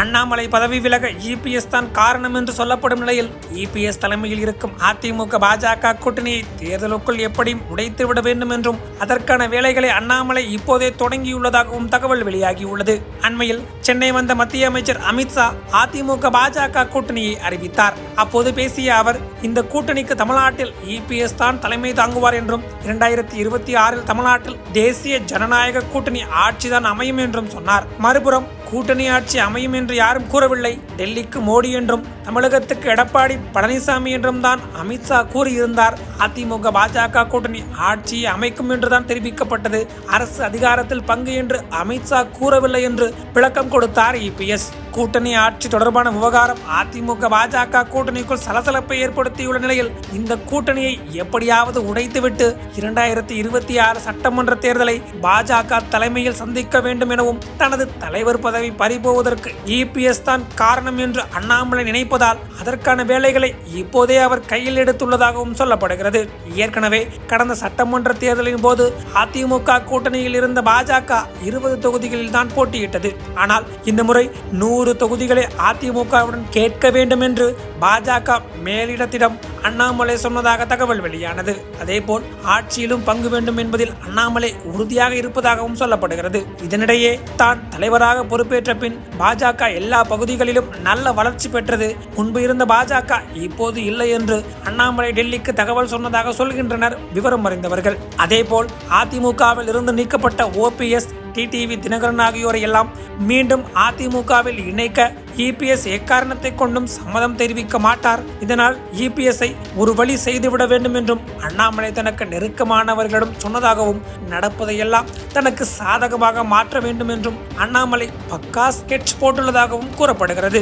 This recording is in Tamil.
அண்ணாமலை பதவி விலக இபிஎஸ் தான் காரணம் என்று சொல்லப்படும் நிலையில் இபிஎஸ் தலைமையில் இருக்கும் அதிமுக பாஜக கூட்டணியை தேர்தலுக்குள் எப்படியும் உடைத்துவிட வேண்டும் என்றும் அதற்கான வேலைகளை அண்ணாமலை இப்போதே தொடங்கியுள்ளதாகவும் தகவல் வெளியாகியுள்ளது. அண்மையில் சென்னை வந்த மத்திய அமைச்சர் அமித்ஷா அதிமுக பாஜக கூட்டணியை அறிவித்தார். அப்போது பேசிய அவர், இந்த கூட்டணிக்கு தமிழ்நாட்டில் இபிஎஸ் தான் தலைமை தாங்குவார் என்றும் 2026 தமிழ்நாட்டில் தேசிய ஜனநாயக கூட்டணி ஆட்சிதான் அமையும் என்றும் சொன்னார். மறுபுறம் கூட்டணி ஆட்சி அமையும் என்று யாரும் கூறவில்லை. டெல்லிக்கு மோடி என்றும் தமிழகத்துக்கு எடப்பாடி பழனிசாமி என்றும் தான் அமித்ஷா கூறியிருந்தார். அதிமுக பாஜக கூட்டணி ஆட்சியை அமைக்கும் என்றுதான் தெரிவிக்கப்பட்டது. அரசு அதிகாரத்தில் பங்கு என்று அமித்ஷா கூறவில்லை என்று விளக்கம் கொடுத்தார் இபிஎஸ். கூட்டணி ஆட்சி தொடர்பான விவகாரம் அதிமுக பாஜக கூட்டணிக்குள் சலசலப்பை ஏற்படுத்தியுள்ள நிலையில் இந்த கூட்டணியை எப்படியாவது உடைத்துவிட்டு 2026 சட்டமன்ற தேர்தலை பாஜக தலைமையில் சந்திக்க வேண்டும் எனவும் தனது தலைவர் பதவி பறிபோவதற்கு இபிஎஸ் தான் காரணம் என்று அண்ணாமலை நினைப்பதால் அதற்கான வேலைகளை இப்போதே அவர் கையில் எடுத்துள்ளதாகவும் சொல்லப்படுகிறது. ஏற்கனவே கடந்த சட்டமன்ற தேர்தலின் போது அதிமுக கூட்டணியில் இருந்த பாஜக 20 தொகுதிகளில் தான் போட்டியிட்டது. ஆனால் இந்த முறை 100 தொகுதிகளை அதிமுகவுடன் கேட்க வேண்டும் என்று பாஜக மேலிடத்திடம் அண்ணாமலை சொன்னதாக தகவல் வெளியானது. அதேபோல் ஆட்சியிலும் பங்கு வேண்டும் என்பதில் அண்ணாமலை உறுதியாக இருப்பதாகவும் சொல்லப்படுகிறது. இதனிடையே தான் தலைவராக பொறுப்பேற்ற பின் பாஜக எல்லா பகுதிகளிலும் நல்ல வளர்ச்சி பெற்றது. முன்பு இருந்த பாஜக இப்போது இல்லை என்று அண்ணாமலை டெல்லிக்கு தகவல் சொன்னதாக சொல்கின்றனர் விவரம் அறிந்தவர்கள். அதேபோல் அதிமுகவில் இருந்து நீக்கப்பட்ட ஓபிஎஸ், டிடிவி தினகரன் ஆகியோரை எல்லாம் மீண்டும் அதிமுகவில் இணைக்க இபிஎஸ் எக்காரணத்தை கொண்டும் சம்மதம் தெரிவிக்க மாட்டார். இதனால் இபிஎஸ்ஐ ஒரு வழி செய்துவிட வேண்டும் என்றும் அண்ணாமலை தனக்கு நெருக்கமானவர்களிடம் சொன்னதாகவும் நடப்பதையெல்லாம் தனக்கு சாதகமாக மாற்ற வேண்டும் என்றும் அண்ணாமலை பக்கா ஸ்கெட்ச் போட்டுள்ளதாகவும் கூறப்படுகிறது.